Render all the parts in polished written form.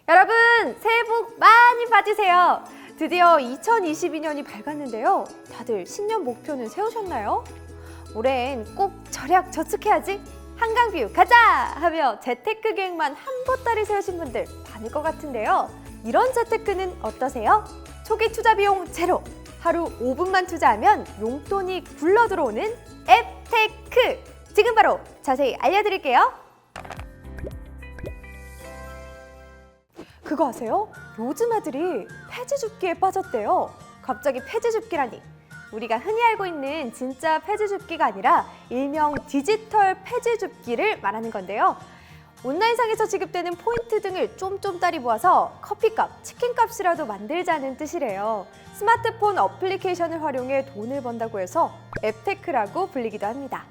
여러분, 새해 복 많이 받으세요. 드디어 2022년이 밝았는데요. 다들 신년 목표는 세우셨나요? 올해엔 꼭 절약 저축해야지, 한강뷰 가자 하며 재테크 계획만 한 보따리 세우신 분들 많을 것 같은데요. 이런 재테크는 어떠세요? 초기 투자 비용 제로, 하루 5분만 투자하면 용돈이 굴러 들어오는 앱테크! 지금 바로 자세히 알려드릴게요. 그거 아세요? 요즘 애들이 폐지 줍기에 빠졌대요. 갑자기 폐지 줍기라니. 우리가 흔히 알고 있는 진짜 폐지 줍기가 아니라 일명 디지털 폐지 줍기를 말하는 건데요. 온라인상에서 지급되는 포인트 등을 쫌쫌따리 모아서 커피값, 치킨값이라도 만들자는 뜻이래요. 스마트폰 어플리케이션을 활용해 돈을 번다고 해서 앱테크라고 불리기도 합니다.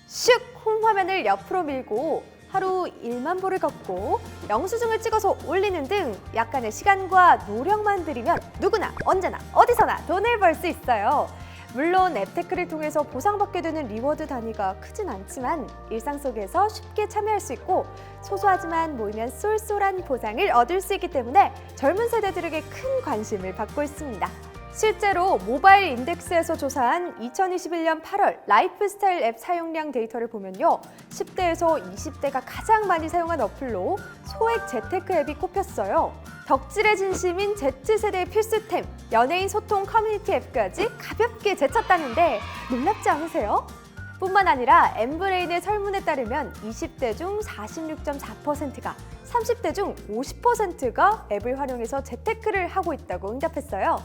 슉! 홈화면을 옆으로 밀고 하루 1만 보를 걷고 영수증을 찍어서 올리는 등 약간의 시간과 노력만 들이면 누구나 언제나 어디서나 돈을 벌 수 있어요. 물론 앱테크를 통해서 보상받게 되는 리워드 단위가 크진 않지만 일상 속에서 쉽게 참여할 수 있고 소소하지만 모이면 쏠쏠한 보상을 얻을 수 있기 때문에 젊은 세대들에게 큰 관심을 받고 있습니다. 실제로 모바일 인덱스에서 조사한 2021년 8월 라이프스타일 앱 사용량 데이터를 보면요. 10대에서 20대가 가장 많이 사용한 어플로 소액 재테크 앱이 꼽혔어요. 덕질의 진심인 Z세대의 필수템, 연예인 소통 커뮤니티 앱까지 가볍게 제쳤다는데 놀랍지 않으세요? 뿐만 아니라 엠브레인의 설문에 따르면 20대 중 46.4%가 30대 중 50%가 앱을 활용해서 재테크를 하고 있다고 응답했어요.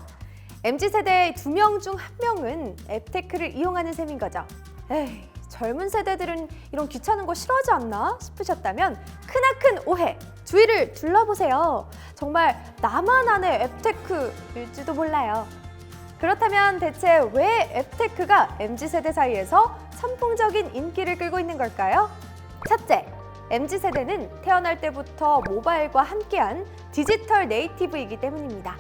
MZ세대의 2명 중 1명은 앱테크를 이용하는 셈인 거죠. 에이, 젊은 세대들은 이런 귀찮은 거 싫어하지 않나 싶으셨다면 크나큰 오해! 주위를 둘러보세요. 정말 나만 아는 앱테크일지도 몰라요. 그렇다면 대체 왜 앱테크가 MZ세대 사이에서 선풍적인 인기를 끌고 있는 걸까요? 첫째, MZ세대는 태어날 때부터 모바일과 함께한 디지털 네이티브이기 때문입니다.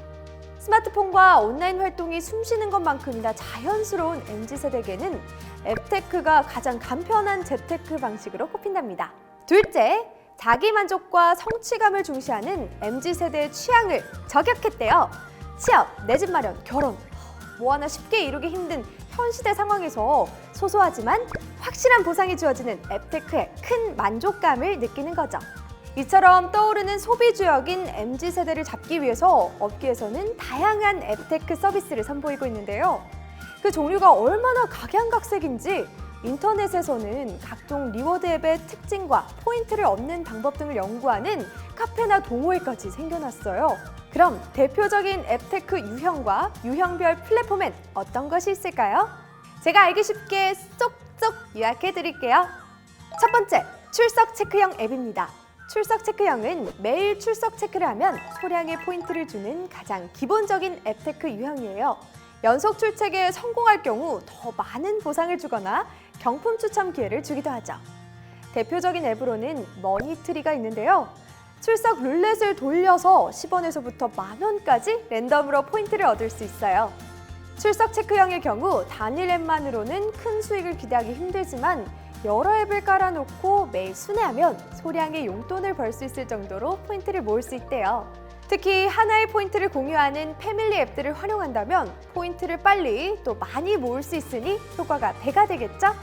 스마트폰과 온라인 활동이 숨쉬는 것만큼이나 자연스러운 MZ세대에게는 앱테크가 가장 간편한 재테크 방식으로 꼽힌답니다. 둘째, 자기만족과 성취감을 중시하는 MZ세대의 취향을 저격했대요. 취업, 내 집 마련, 결혼, 뭐 하나 쉽게 이루기 힘든 현 시대 상황에서 소소하지만 확실한 보상이 주어지는 앱테크에 큰 만족감을 느끼는 거죠. 이처럼 떠오르는 소비주역인 MZ세대를 잡기 위해서 업계에서는 다양한 앱테크 서비스를 선보이고 있는데요. 그 종류가 얼마나 각양각색인지 인터넷에서는 각종 리워드 앱의 특징과 포인트를 얻는 방법 등을 연구하는 카페나 동호회까지 생겨났어요. 그럼 대표적인 앱테크 유형과 유형별 플랫폼엔 어떤 것이 있을까요? 제가 알기 쉽게 쏙쏙 요약해 드릴게요. 첫 번째, 출석 체크형 앱입니다. 출석 체크형은 매일 출석 체크를 하면 소량의 포인트를 주는 가장 기본적인 앱테크 유형이에요. 연속 출첵에 성공할 경우 더 많은 보상을 주거나 경품 추첨 기회를 주기도 하죠. 대표적인 앱으로는 머니트리가 있는데요. 출석 룰렛을 돌려서 10원에서부터 만원까지 랜덤으로 포인트를 얻을 수 있어요. 출석 체크형의 경우 단일 앱만으로는 큰 수익을 기대하기 힘들지만 여러 앱을 깔아놓고 매일 순회하면 소량의 용돈을 벌 수 있을 정도로 포인트를 모을 수 있대요. 특히 하나의 포인트를 공유하는 패밀리 앱들을 활용한다면 포인트를 빨리 또 많이 모을 수 있으니 효과가 배가 되겠죠?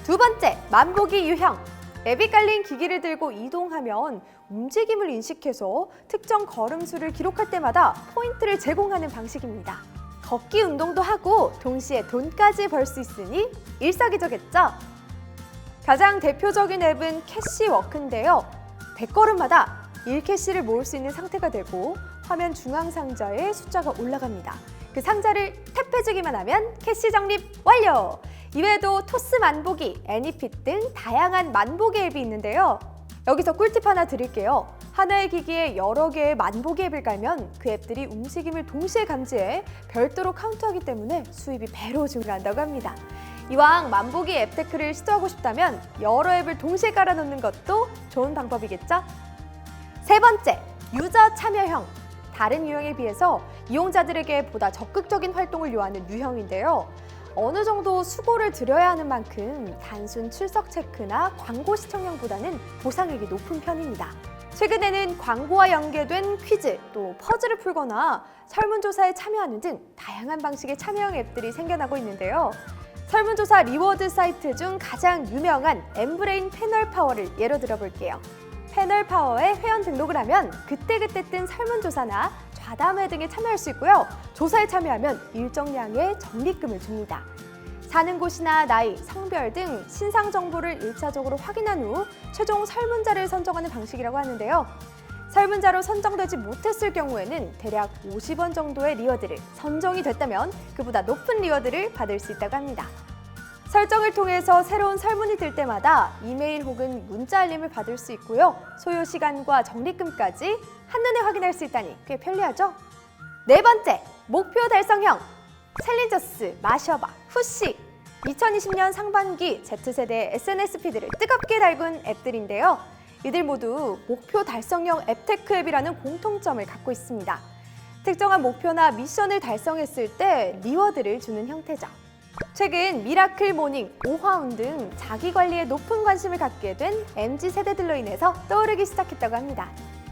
두 번째, 만보기 유형. 앱이 깔린 기기를 들고 이동하면 움직임을 인식해서 특정 걸음수를 기록할 때마다 포인트를 제공하는 방식입니다. 걷기 운동도 하고 동시에 돈까지 벌 수 있으니 일석이조겠죠? 가장 대표적인 앱은 캐시워크인데요. 100걸음마다 1캐시를 모을 수 있는 상태가 되고 화면 중앙 상자에 숫자가 올라갑니다. 그 상자를 탭해주기만 하면 캐시 적립 완료! 이외에도 토스 만보기, 애니핏 등 다양한 만보기 앱이 있는데요. 여기서 꿀팁 하나 드릴게요. 하나의 기기에 여러 개의 만보기 앱을 깔면 그 앱들이 움직임을 동시에 감지해 별도로 카운트하기 때문에 수입이 배로 증가한다고 합니다. 이왕 만보기 앱테크를 시도하고 싶다면 여러 앱을 동시에 깔아놓는 것도 좋은 방법이겠죠? 세 번째, 유저 참여형. 다른 유형에 비해서 이용자들에게 보다 적극적인 활동을 요하는 유형인데요. 어느 정도 수고를 들여야 하는 만큼 단순 출석 체크나 광고 시청량보다는 보상액이 높은 편입니다. 최근에는 광고와 연계된 퀴즈, 또 퍼즐을 풀거나 설문조사에 참여하는 등 다양한 방식의 참여형 앱들이 생겨나고 있는데요. 설문조사 리워드 사이트 중 가장 유명한 엠브레인 패널파워를 예로 들어볼게요. 패널파워에 회원 등록을 하면 그때그때 뜬 설문조사나 좌담회 등에 참여할 수 있고요. 조사에 참여하면 일정량의 적립금을 줍니다. 사는 곳이나 나이, 성별 등 신상 정보를 1차적으로 확인한 후 최종 설문자를 선정하는 방식이라고 하는데요. 설문자로 선정되지 못했을 경우에는 대략 50원 정도의 리워드를, 선정이 됐다면 그보다 높은 리워드를 받을 수 있다고 합니다. 설정을 통해서 새로운 설문이 뜰 때마다 이메일 혹은 문자 알림을 받을 수 있고요. 소요 시간과 적립금까지 한눈에 확인할 수 있다니 꽤 편리하죠? 네 번째, 목표 달성형. 챌린저스, 마셔봐, 후시. 2020년 상반기 Z세대 SNS 피드를 뜨겁게 달군 앱들인데요. 이들 모두 목표 달성형 앱테크 앱이라는 공통점을 갖고 있습니다. 특정한 목표나 미션을 달성했을 때 리워드를 주는 형태죠. 최근 미라클 모닝, 오화운 등 자기 관리에 높은 관심을 갖게 된 MZ세대들로 인해서 떠오르기 시작했다고 합니다.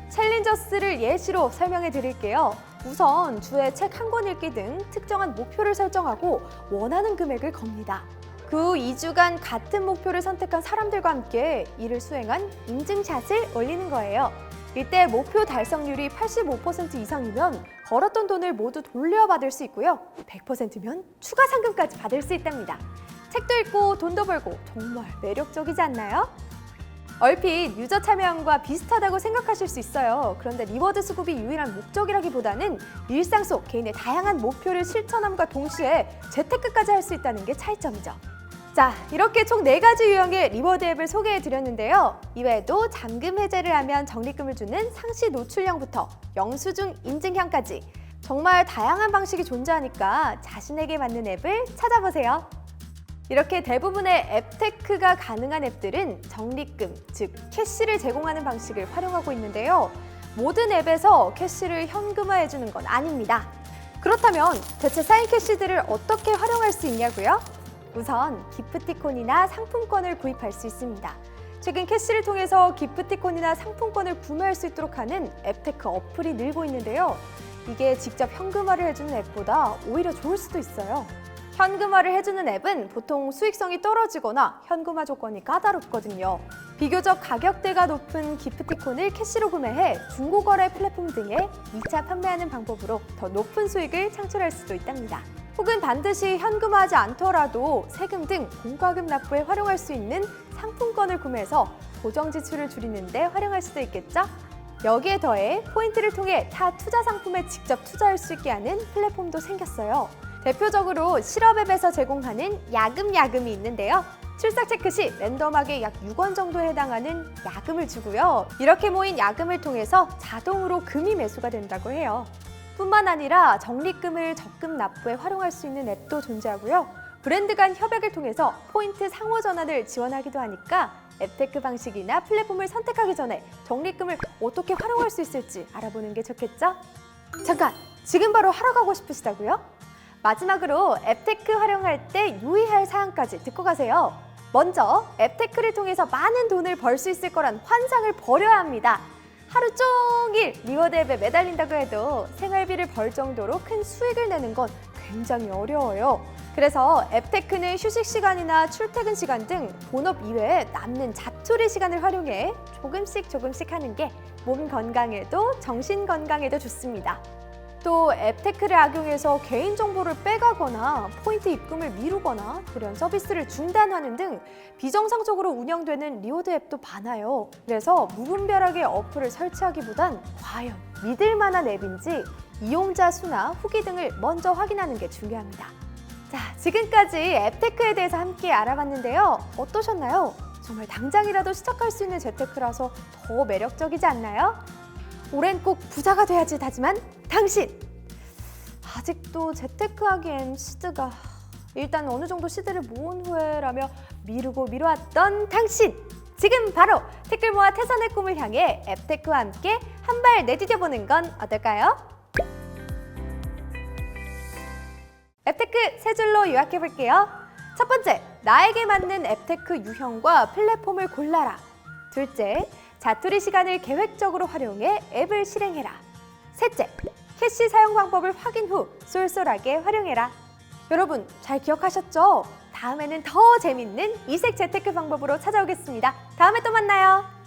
챌린저스를 예시로 설명해 드릴게요. 우선 주에 책 한 권 읽기 등 특정한 목표를 설정하고 원하는 금액을 겁니다. 그 후 2주간 같은 목표를 선택한 사람들과 함께 이를 수행한 인증샷을 올리는 거예요. 이때 목표 달성률이 85% 이상이면 걸었던 돈을 모두 돌려받을 수 있고요. 100%면 추가 상금까지 받을 수 있답니다. 책도 읽고 돈도 벌고 정말 매력적이지 않나요? 얼핏 유저 참여형과 비슷하다고 생각하실 수 있어요. 그런데 리워드 수급이 유일한 목적이라기보다는 일상 속 개인의 다양한 목표를 실천함과 동시에 재테크까지 할 수 있다는 게 차이점이죠. 자, 이렇게 총 4가지 유형의 리워드 앱을 소개해드렸는데요. 이외에도 잔금 해제를 하면 적립금을 주는 상시 노출형부터 영수증 인증형까지 정말 다양한 방식이 존재하니까 자신에게 맞는 앱을 찾아보세요. 이렇게 대부분의 앱테크가 가능한 앱들은 적립금, 즉 캐시를 제공하는 방식을 활용하고 있는데요. 모든 앱에서 캐시를 현금화해주는 건 아닙니다. 그렇다면 대체 쌓인 캐시들을 어떻게 활용할 수 있냐고요? 우선 기프티콘이나 상품권을 구입할 수 있습니다. 최근 캐시를 통해서 기프티콘이나 상품권을 구매할 수 있도록 하는 앱테크 어플이 늘고 있는데요. 이게 직접 현금화를 해주는 앱보다 오히려 좋을 수도 있어요. 현금화를 해주는 앱은 보통 수익성이 떨어지거나 현금화 조건이 까다롭거든요. 비교적 가격대가 높은 기프티콘을 캐시로 구매해 중고거래 플랫폼 등에 2차 판매하는 방법으로 더 높은 수익을 창출할 수도 있답니다. 혹은 반드시 현금화하지 않더라도 세금 등 공과금 납부에 활용할 수 있는 상품권을 구매해서 고정 지출을 줄이는 데 활용할 수도 있겠죠? 여기에 더해 포인트를 통해 타 투자 상품에 직접 투자할 수 있게 하는 플랫폼도 생겼어요. 대표적으로 실업앱에서 제공하는 야금야금이 있는데요. 출석 체크 시 랜덤하게 약 6원 정도에 해당하는 야금을 주고요. 이렇게 모인 야금을 통해서 자동으로 금이 매수가 된다고 해요. 뿐만 아니라 적립금을 적금 납부에 활용할 수 있는 앱도 존재하고요. 브랜드 간 협약을 통해서 포인트 상호 전환을 지원하기도 하니까 앱테크 방식이나 플랫폼을 선택하기 전에 적립금을 어떻게 활용할 수 있을지 알아보는 게 좋겠죠? 잠깐! 지금 바로 하러 가고 싶으시다고요? 마지막으로 앱테크 활용할 때 유의할 사항까지 듣고 가세요. 먼저 앱테크를 통해서 많은 돈을 벌 수 있을 거란 환상을 버려야 합니다. 하루 종일 리워드 앱에 매달린다고 해도 생활비를 벌 정도로 큰 수익을 내는 건 굉장히 어려워요. 그래서 앱테크는 휴식 시간이나 출퇴근 시간 등 본업 이외에 남는 자투리 시간을 활용해 조금씩 하는 게 몸 건강에도 정신 건강에도 좋습니다. 또 앱테크를 악용해서 개인정보를 빼가거나 포인트 입금을 미루거나 돌연 서비스를 중단하는 등 비정상적으로 운영되는 리워드 앱도 많아요. 그래서 무분별하게 어플을 설치하기보단 과연 믿을 만한 앱인지 이용자 수나 후기 등을 먼저 확인하는 게 중요합니다. 자, 지금까지 앱테크에 대해서 함께 알아봤는데요. 어떠셨나요? 정말 당장이라도 시작할 수 있는 재테크라서 더 매력적이지 않나요? 올해는 꼭 부자가 돼야지 다짐한 당신! 아직도 재테크하기엔 시드가 일단 어느 정도 시드를 모은 후에라며 미루어왔던 당신! 지금 바로 태클 모아 태산의 꿈을 향해 앱테크와 함께 한 발 내디뎌보는 건 어떨까요? 앱테크 세 줄로 요약해볼게요. 첫 번째, 나에게 맞는 앱테크 유형과 플랫폼을 골라라. 둘째, 자투리 시간을 계획적으로 활용해 앱을 실행해라. 셋째, 캐시 사용 방법을 확인 후 쏠쏠하게 활용해라. 여러분 잘 기억하셨죠? 다음에는 더 재밌는 이색 재테크 방법으로 찾아오겠습니다. 다음에 또 만나요.